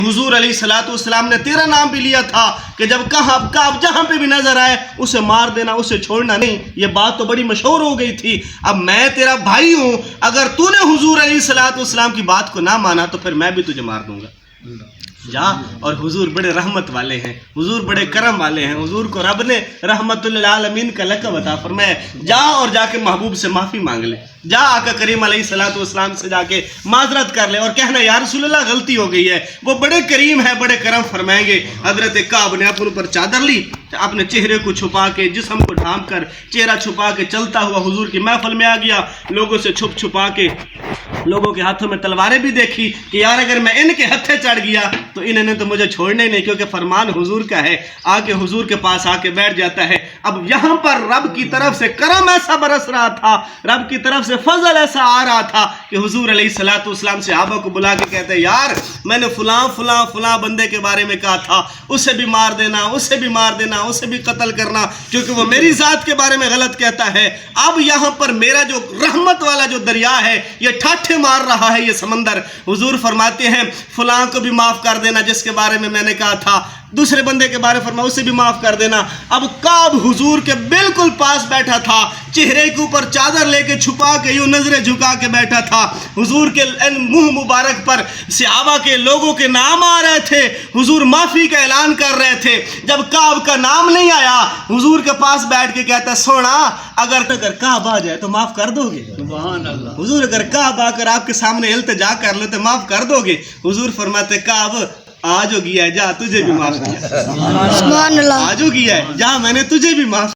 हुजूर अलैहिस्सलाम ने तेरा नाम भी लिया था कि जब काब जहाँ पे भी नजर आए उसे मार देना, उसे छोड़ना नहीं। ये बात तो बड़ी मशहूर हो गई थी। अब मैं तेरा भाई हूँ, अगर तूने हुजूर अलैहिस्सलाम की बात को ना माना तो फिर मैं भी तुझे मार दूंगा। जा, और हुजूर बड़े रहमत वाले हैं, हुजूर बड़े करम वाले हैं। हुजूर को रब ने रहमतुल आलमीन का लक़ब अता फरमाया। जा और जाके महबूब से माफ़ी मांग ले, जा आका करीम अलैहिस्सलाम से जाके माजरत कर ले और कहना या रसूलल्लाह गलती हो गई है। वो बड़े करीम है, बड़े करम फरमाएंगे। हजरत काब ने अपने ऊपर चादर ली, अपने चेहरे को छुपा के, जिस्म को ढांप कर, चेहरा छुपा के चलता हुआ हुजूर की महफिल में आ गया। लोगों से छुप छुपा के, लोगों के हाथों में तलवारें भी देखी कि यार अगर मैं इनके हत्थे चढ़ गया तो इन्होंने तो मुझे छोड़ना ही नहीं, क्योंकि फरमान हुजूर का है। आके हुजूर के पास आके बैठ जाता है। अब यहाँ पर रब की तरफ से करम ऐसा बरस रहा था, रब की तरफ से फजल ऐसा आ रहा था कि हुजूर अलैहिस्सलाम सहाबा को बुला के कहते हैं यार मैंने फलां बंदे के बारे में कहा था, उसे भी मार देना, उसे भी मार देना, उसे भी कत्ल करना, क्योंकि वो मेरी जात के बारे में गलत कहता है। अब यहाँ पर मेरा जो रहमत वाला जो दरिया है ये ठाठे मार रहा है, ये समंदर। हुजूर फरमाते हैं फलां को भी माफ कर देना जिसके बारे में मैंने कहा था, दूसरे बंदे के बारे में फरमाया उसे भी माफ कर देना। अब काब हुजूर के बिल्कुल पास बैठा था, चेहरे के ऊपर चादर लेके छुपा के यूं नजरें झुका के बैठा था। हुजूर के मुंह मुबारक पर सहाबा के लोगों के नाम आ रहे थे, हुजूर माफी का ऐलान कर रहे थे। जब काब का नाम नहीं आया, हुजूर के पास बैठ के कहता सोना अगर काब आ जाए तो माफ कर दोगे? सुभान अल्लाह। हुजूर अगर काब आकर आपके सामने इल्तिजा कर ले तो माफ कर दोगे? हुजूर फरमाते काब आज हो गया है, जा तुझे भी माफ किया। आज हो गया है, जा मैंने तुझे भी माफ